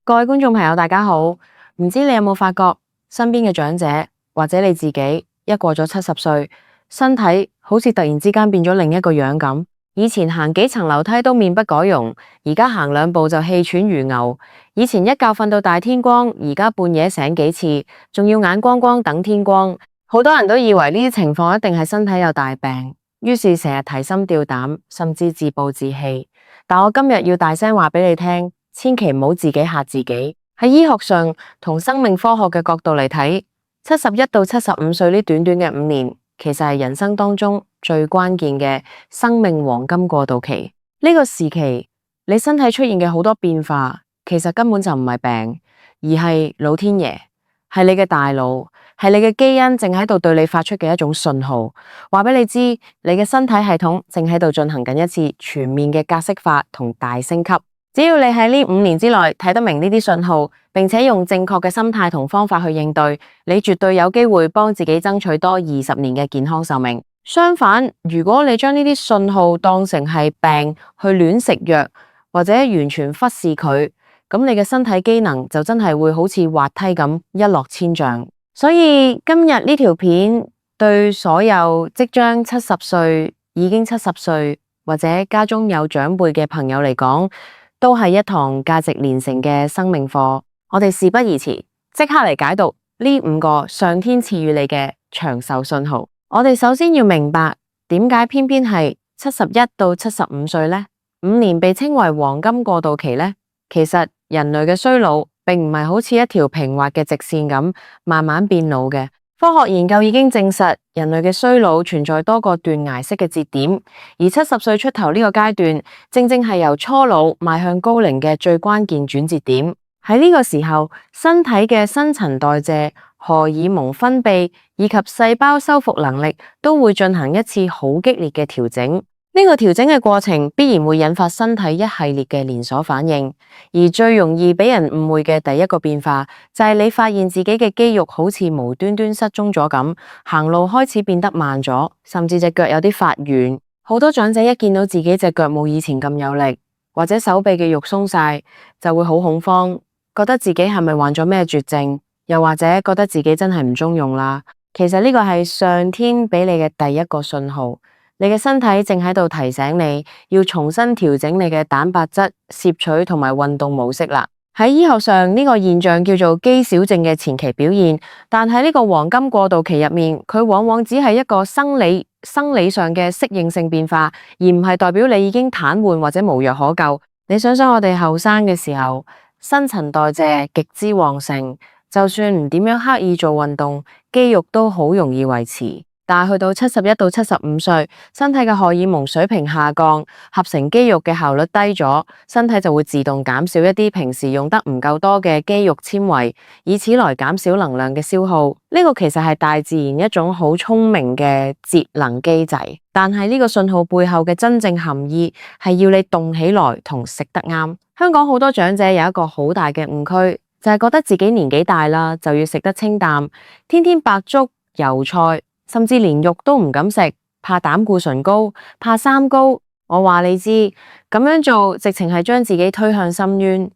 各位觀眾朋友，大家好。唔知你有冇發覺，身邊嘅長者或者你自己一過咗70歲，身體好似突然之間變咗另一個樣咁。以前行幾層樓梯都面不改容，而家行2步就氣喘如牛。以前一覺瞓到大天光，而家半夜醒幾次，仲要眼光光等天光。好多人都以為呢啲情況一定係身體有大病，於是成日提心吊膽，甚至自暴自棄。但我今日要大聲話俾你聽，千祈唔好自己嚇自己。喺醫學上同生命科學嘅角度嚟睇，71到75歲呢短短嘅5年，其實係人生當中最關鍵嘅生命黃金過渡期。呢個時期，你身體出現嘅好多變化，其實根本就唔係病，而係老天爺，係你嘅大腦，係你嘅基因正喺度對你發出嘅一種信號，話俾你知，你嘅身體系統正喺度進行緊一次全面嘅格式化同大升級。只要你喺呢5年之內睇得明呢啲信號，並且用正確嘅心態同方法去應對，你絕對有機會幫自己爭取多20年嘅健康壽命。相反，如果你將呢啲信號當成係病去亂食藥，或者完全忽視佢，咁你嘅身體機能就真係會好似滑梯咁一落千丈。所以今日呢條片對所有即將70歲、已經70歲或者家中有長輩嘅朋友嚟講，都係一堂價值連城嘅生命課。我哋事不宜遲，即刻嚟解讀呢5個上天賜予你嘅長壽信號。我哋首先要明白點解偏偏係71到75歲呢？5年被稱為黃金過渡期呢？其實人類嘅衰老並唔係好似一條平滑嘅直線咁慢慢變老嘅。科學研究已經證實，人類嘅衰老存在多個斷崖式嘅節點，而70歲出頭呢個階段，正正係由初老邁向高齡嘅最關鍵轉折點。喺呢個時候，身體嘅新陳代謝、荷爾蒙分泌以及細胞修復能力都會進行一次好激烈嘅調整。呢個調整嘅過程必然會引發身體一系列嘅連鎖反應，而最容易俾人誤會嘅第一個變化就係你發現自己嘅肌肉好似無端端失蹤咗咁，行路開始變得慢咗，甚至隻腳有啲發軟。好多長者一見到自己隻腳冇以前咁有力，或者手臂嘅肉鬆晒，就會好恐慌，覺得自己係咪患咗咩絕症，又或者覺得自己真係唔中用啦。其實呢個係上天俾你嘅第一個信號。你嘅身體正喺度提醒你要重新調整你嘅蛋白質攝取同埋運動模式啦。喺醫學上呢個現象叫做肌少症嘅前期表現，但喺呢個黃金過渡期入面，佢往往只係一個生理上嘅適應性變化，而唔係代表你已經癱瘓或者無藥可救。你想想我哋後生嘅時候，新陳代謝極之旺盛，就算唔點樣刻意做運動，肌肉都好容易維持。但係去到71到75歲，身體嘅荷爾蒙水平下降，合成肌肉嘅效率低咗，身體就會自動減少一啲平時用得唔夠多嘅肌肉纖維，以此來減少能量嘅消耗。呢個其實係大自然一種好聰明嘅節能機制。但係呢個信號背後嘅真正含義係要你動起來同食得啱。香港好多長者有一個好大嘅誤區，就係覺得自己年紀大啦，就要食得清淡，天天白粥油菜，甚至連肉都唔敢食，怕膽固醇高，怕三高。我話你知，咁樣做直情係將自己推向深淵。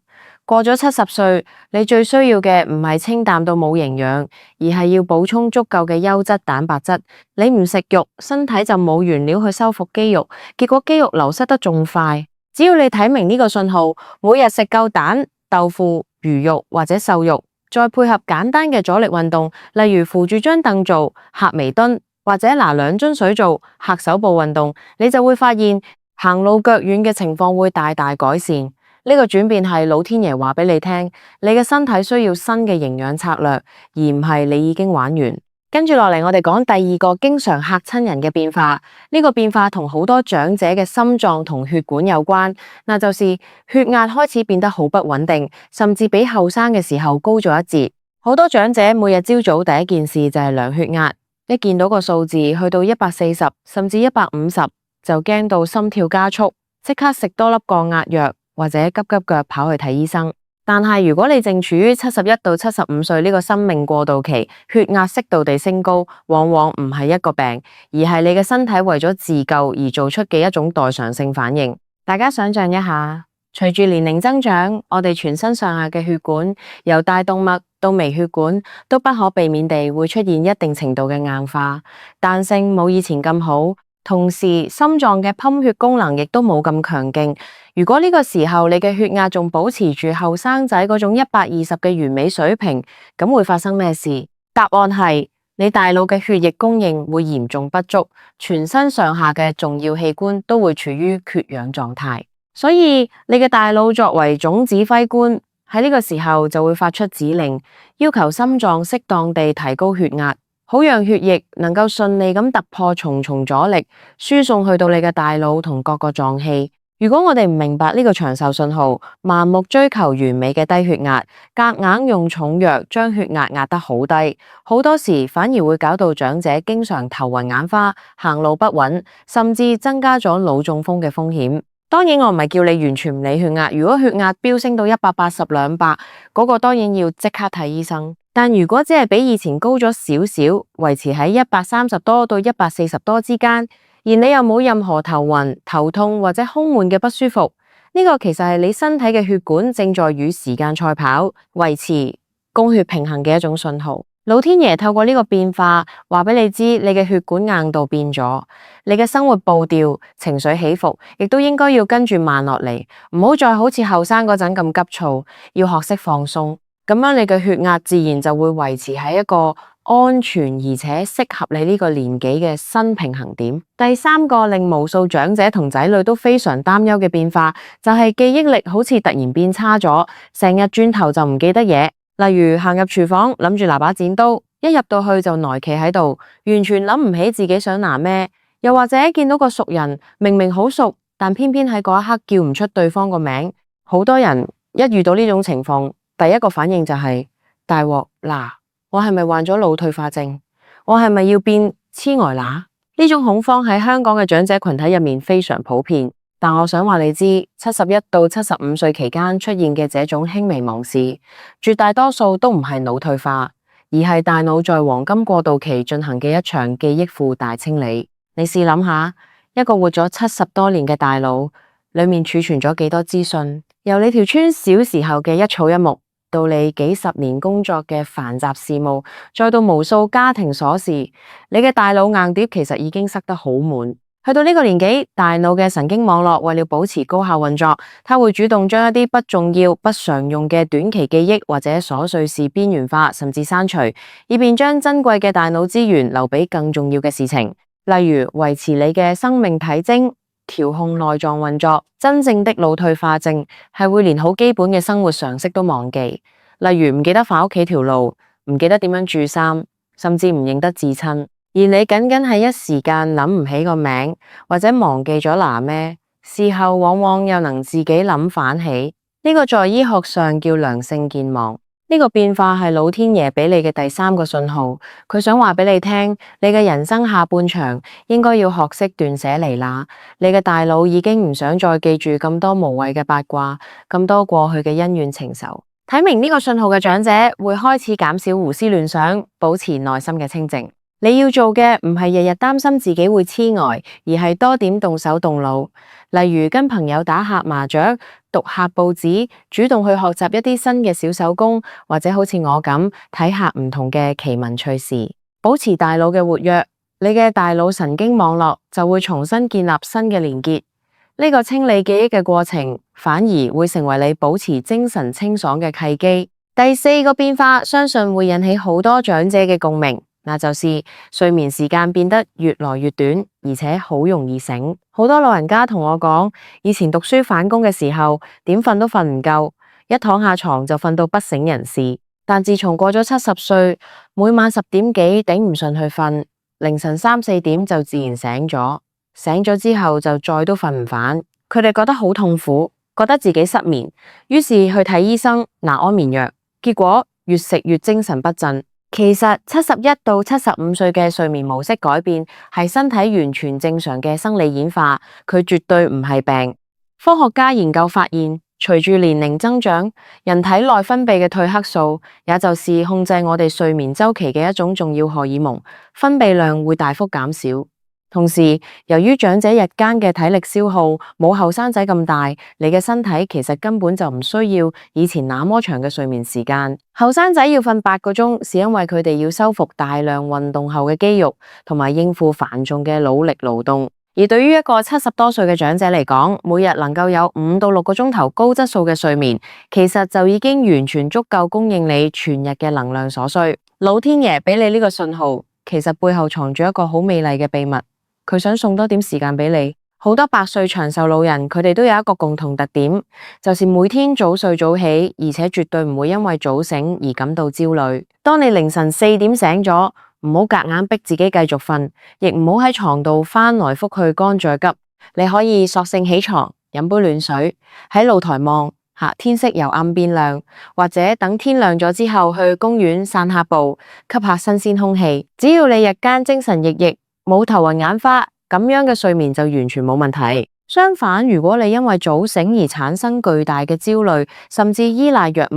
過咗70歲，你最需要嘅唔係清淡到冇營養，而係要補充足夠嘅優質蛋白質。你唔食肉，身體就冇原料去修復肌肉，結果肌肉流失得仲快。只要你睇明呢個信號，每日食夠蛋、豆腐、魚肉或者瘦肉，再配合簡單嘅阻力運動，例如扶住張凳做客微蹲，或者拿2樽水做客手部運動，你就會發現行路腳軟嘅情況會大大改善。呢個轉變係老天爺話俾你聽，你嘅身體需要新嘅營養策略，而唔係你已經玩完。跟住落嚟，我哋講第2個經常嚇親人嘅變化。呢個變化同好多長者嘅心臟同血管有關，那就是血壓開始變得好不穩定，甚至比後生嘅時候高咗一截。好多長者每日朝早第一件事就係量血壓，一見到個數字去到140甚至150，就驚到心跳加速，即刻食多粒降壓藥或者急急腳跑去睇醫生。但係如果你正處於71到75歲呢個生命過渡期，血壓適度地升高，往往唔係一個病，而係你嘅身體為咗自救而做出嘅一種代償性反應。大家想象一下，隨住年齡增長，我哋全身上下嘅血管，由大動脈到微血管，都不可避免地會出現一定程度嘅硬化，彈性冇以前咁好，同時心臟嘅泵血功能亦都冇咁強勁。如果呢個時候你嘅血壓仲保持住後生仔嗰種120嘅完美水平，咁會發生咩事？答案係你大腦嘅血液供應會嚴重不足，全身上下嘅重要器官都會處於缺氧狀態。所以你嘅大腦作為總指揮官，喺呢個時候就會發出指令，要求心臟適當地提高血壓，好讓血液能夠順利咁突破重重阻力，輸送去到你嘅大腦同各個臟器。如果我哋唔明白呢個長壽信號，盲目追求完美嘅低血壓，夾硬用重藥將血壓壓得好低，好多時反而會搞到長者經常頭暈眼花、行路不穩，甚至增加咗腦中風嘅風險。當然我唔係叫你完全唔理血壓，如果血壓飆升到180、200，嗰個當然要即刻睇醫生。但如果只係比以前高咗少少，維持喺130多到140多之間，而你又冇任何頭暈、頭痛或者胸悶嘅不舒服，呢個其實係你身體嘅血管正在與時間賽跑，維持供血平衡嘅一種信號。老天爺透過呢個變化，話俾你知你嘅血管硬度變咗，你嘅生活步調、情緒起伏，亦都應該要跟住慢落嚟，唔好再好似後生嗰陣咁急躁，要學識放鬆，咁樣你嘅血壓自然就會維持喺一個安全而且適合你呢個年紀嘅新平衡點。第三個令無數長者同仔女都非常擔憂嘅變化，就係記憶力好似突然變差咗，成日轉頭就唔記得嘢。例如行入廚房諗住拿把剪刀，一入到去就呆企喺度，完全諗唔起自己想拿咩。又或者見到個熟人，明明好熟，但偏偏喺嗰一刻叫唔出對方個名。好多人一遇到呢種情況，第一個反應就係大鑊嗱，我係咪患咗腦退化症？我係咪要變痴呆乸？呢種恐慌喺香港嘅長者群體入面非常普遍。但我想話你知，71到75歲期間出現嘅這種輕微忘視，絕大多數都唔係腦退化，而係大腦在黃金過渡期進行嘅一場記憶庫大清理。你試諗下，一個活咗70多年嘅大腦，裏面儲存咗幾多資訊？由你條村小時候嘅一草一木，到你幾十年工作嘅繁雜事務，再到無數家庭瑣事，你嘅大腦硬碟其實已經塞得好滿。去到呢個年紀，大腦嘅神經網絡為了保持高效運作，它會主動將一啲不重要、不常用嘅短期記憶或者瑣碎事邊緣化，甚至刪除，以便將珍貴嘅大腦資源留俾更重要嘅事情，例如維持你嘅生命體徵、調控內臟運作。真正的腦退化症係會連好基本嘅生活常識都忘記，例如唔記得返屋企條路，唔記得點樣注衫，甚至唔認得至親。而你僅僅係一時間諗唔起個名，或者忘記咗拿咩，事後往往又能自己諗返起。呢個在醫學上叫良性健忘。呢個變化係老天爺俾你嘅第三個信號，佢想話俾你聽，你嘅人生下半場應該要學識斷捨離啦。你嘅大腦已經唔想再記住咁多無謂嘅八卦，咁多過去嘅恩怨情仇。睇明呢個信號嘅長者會開始減少胡思亂想，保持內心嘅清靜。你要做嘅唔係日日擔心自己會痴呆，而係多點動手動腦，例如跟朋友打下麻雀、讀下報紙，主動去學習一啲新嘅小手工，或者好似我咁睇下唔同嘅奇聞趣事，保持大腦嘅活躍，你嘅大腦神經網絡就會重新建立新嘅連結。呢個清理記憶嘅過程，反而會成為你保持精神清爽嘅契機。第四個變化，相信會引起好多長者嘅共鳴。那就是睡眠時間變得越來越短，而且好容易醒。好多老人家同我講，以前讀書返工嘅時候，點瞓都瞓唔夠，一躺下床就瞓到不省人事。但自從過咗70歲，每晚10點幾頂唔順去瞓，凌晨3、4點就自然醒咗，醒咗之後就再都瞓唔返。佢哋覺得好痛苦，覺得自己失眠，於是去睇醫生拿安眠藥，結果越食越精神不振。其實71到75歲嘅睡眠模式改變係身體完全正常嘅生理演化，佢絕對唔係病。科學家研究發現，隨住年齡增長，人體內分泌嘅褪黑素，也就是控制我哋睡眠週期嘅一種重要荷爾蒙，分泌量會大幅減少。同時，由於長者日間嘅體力消耗冇後生仔咁大，你嘅身體其實根本就唔需要以前那麼長嘅睡眠時間。後生仔要瞓8個鐘，是因為佢哋要修復大量運動後嘅肌肉，同埋應付繁重嘅腦力勞動。而對於一個70多歲嘅長者嚟講，每日能夠有5到6個鐘頭高質素嘅睡眠，其實就已經完全足夠供應你全日嘅能量所需。老天爺俾你呢個信號，其實背後藏住一個好美麗嘅秘密。佢想送多點時間俾你。好多100歲長壽老人，佢哋都有一個共同特點，就是每天早睡早起，而且絕對唔會因為早醒而感到焦慮。當你凌晨4點醒咗，唔好夾硬逼自己繼續瞓，亦唔好喺床度翻來覆去乾著急。你可以索性起床，飲杯暖水，喺露台望下天色由暗變亮，或者等天亮咗之後去公園散下步，吸下新鮮空氣。只要你日間精神奕奕，冇頭暈眼花，咁樣嘅睡眠就完全冇問題。相反，如果你因為早醒而產生巨大嘅焦慮，甚至依賴藥物，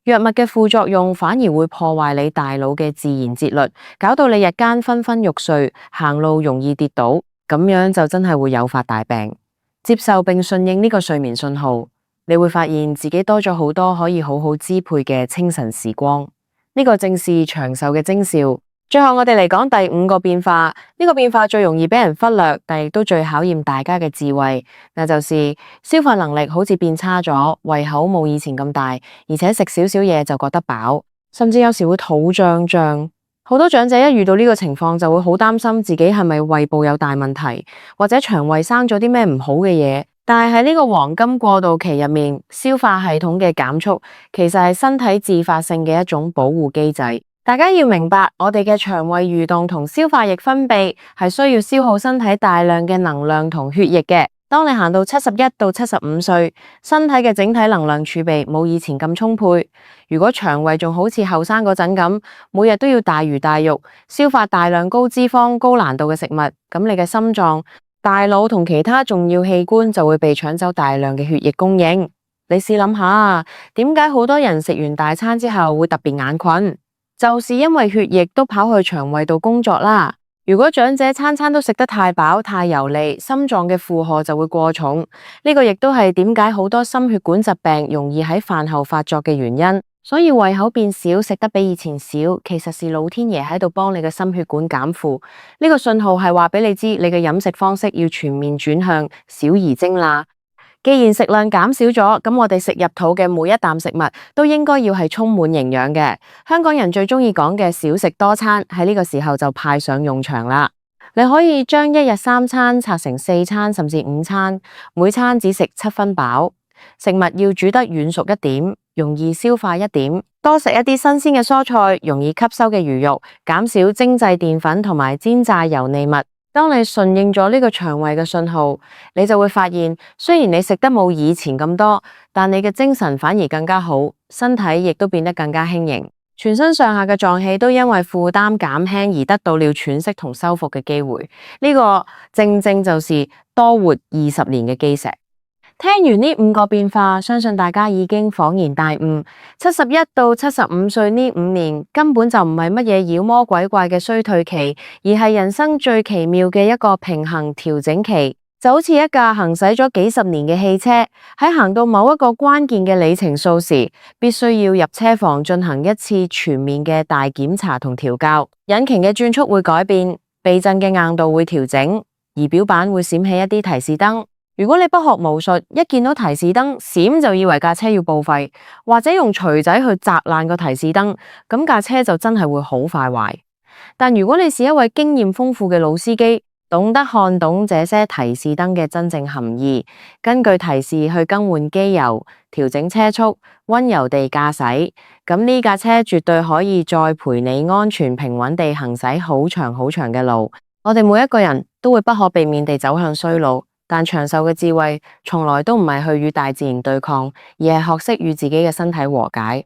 藥物嘅副作用反而會破壞你大腦嘅自然節律，搞到你日間昏昏欲睡，行路容易跌倒，咁樣就真係會誘發大病。接受並順應呢個睡眠信號，你會發現自己多咗好多可以好好支配嘅清晨時光。呢個正是長壽嘅徵兆。最後我哋嚟講第5個變化，呢個變化最容易俾人忽略，但亦都最考驗大家嘅智慧，那就是消化能力好似變差咗，胃口冇以前咁大，而且食少少嘢就覺得飽，甚至有時會肚脹脹。好多長者一遇到呢個情況就會好擔心自己係咪胃部有大問題，或者腸胃生咗啲咩唔好嘅嘢。但係喺呢個黃金過渡期入面，消化系統嘅減速其實係身體自發性嘅一種保護機制。大家要明白，我哋嘅腸胃蠕動同消化液分泌係需要消耗身體大量嘅能量同血液嘅。當你行到71到75歲，身體嘅整體能量儲備冇以前咁充沛。如果腸胃仲好似後生嗰陣咁，每日都要大魚大肉，消化大量高脂肪、高難度嘅食物，咁你嘅心臟、大腦同其他重要器官就會被搶走大量嘅血液供應。你試諗下，點解好多人食完大餐之後會特別眼困？就是因為血液都跑去腸胃度工作啦。如果長者餐餐都食得太飽太油膩，心臟嘅負荷就會過重。呢個亦都係點解好多心血管疾病容易喺飯後發作嘅原因。所以胃口變少，食得比以前少，其實是老天爺喺度幫你嘅心血管減負。呢個信號係話俾你知，你嘅飲食方式要全面轉向小而精啦。既然食量減少咗，咁我哋食入肚嘅每一啖食物都應該要係充滿營養嘅。香港人最中意講嘅少食多餐，喺呢個時候就派上用場啦。你可以將一日3餐拆成4餐甚至5餐，每餐只食7分飽。食物要煮得軟熟一點，容易消化一點，多食一啲新鮮嘅蔬菜，容易吸收嘅魚肉，減少精製澱粉同埋煎炸油膩物。當你順應咗呢個腸胃嘅信號，你就會發現，雖然你食得冇以前咁多，但你嘅精神反而更加好，身體亦都變得更加輕盈，全身上下嘅臟器都因為負擔減輕而得到了喘息同修復嘅機會。呢個正正就是多活20年嘅基石。聽完呢5個變化，相信大家已經恍然大悟。71到75歲呢5年根本就唔係乜嘢妖魔鬼怪嘅衰退期，而係人生最奇妙嘅一個平衡調整期。就好似一架行駛咗幾十年嘅汽車，喺行到某一個關鍵嘅里程數時，必須要入車房進行一次全面嘅大檢查同調校。引擎嘅轉速會改變，避震嘅硬度會調整，儀表板會閃起一啲提示燈。如果你不學無術，一見到提示燈閃就以為架車要報廢，或者用錘仔去砸爛個提示燈，咁架車就真係會好快壞。但如果你是一位經驗豐富嘅老司機，懂得看懂這些提示燈嘅真正含義，根據提示去更換機油、調整車速、溫柔地駕駛，咁呢架車絕對可以再陪你安全平穩地行駛好長好長嘅路。我哋每一個人都會不可避免地走向衰老。但長壽嘅智慧從來都唔係去與大自然對抗，而係學識與自己嘅身體和解。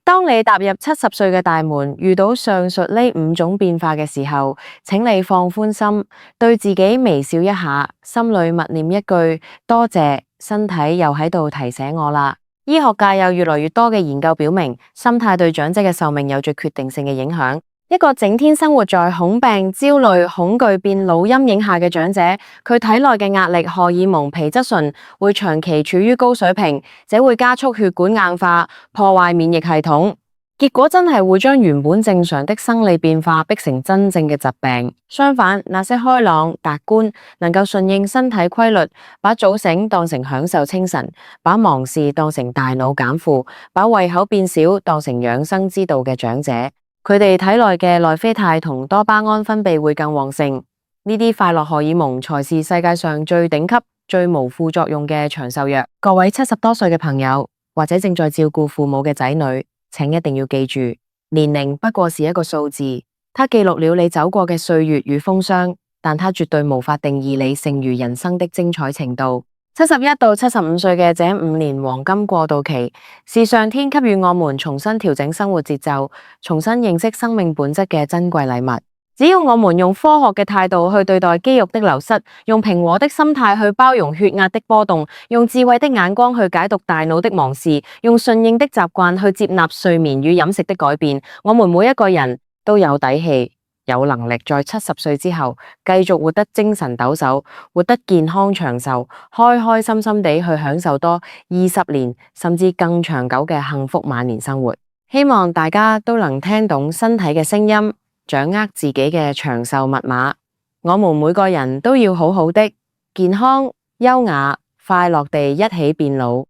當你踏入70歲嘅大門，遇到上述呢5種變化嘅時候，請你放寬心，對自己微笑一下，心裏默念一句多謝，身體又喺度提醒我啦。醫學界有越來越多嘅研究表明，心態對長者嘅壽命有着決定性嘅影響。一個整天生活在恐病、焦慮、恐懼變老陰影下嘅長者，佢體內嘅壓力荷爾蒙皮質醇會長期處於高水平，這會加速血管硬化，破壞免疫系統，結果真係會將原本正常的生理變化逼成真正嘅疾病。相反，那些開朗、達觀、能夠順應身體規律，把早醒當成享受清晨，把忙事當成大腦減負，把胃口變小當成養生之道嘅長者，佢哋體內嘅內啡肽同多巴胺分泌會更旺盛，呢啲快樂荷爾蒙才是世界上最頂級、最無副作用嘅長壽藥。各位70多歲嘅朋友，或者正在照顧父母嘅仔女，請一定要記住，年齡不過是一個數字，它記錄了你走過嘅歲月與風霜，但它絕對無法定義你剩餘人生的精彩程度。71到75歲嘅這5年黃金過渡期，是上天給予我們重新調整生活節奏、重新認識生命本質嘅珍貴禮物。只要我們用科學嘅態度去對待肌肉的流失，用平和的心態去包容血壓的波動，用智慧的眼光去解讀大腦的忙事，用順應的習慣去接納睡眠與飲食的改變，我們每一個人都有底氣，有能力在70歲之後繼續活得精神抖擻，活得健康長壽，開開心心地去享受多20年甚至更長久嘅幸福晚年生活。希望大家都能聽懂身體嘅聲音，掌握自己嘅長壽密碼。我們每個人都要好好的、健康、優雅、快樂地一起變老。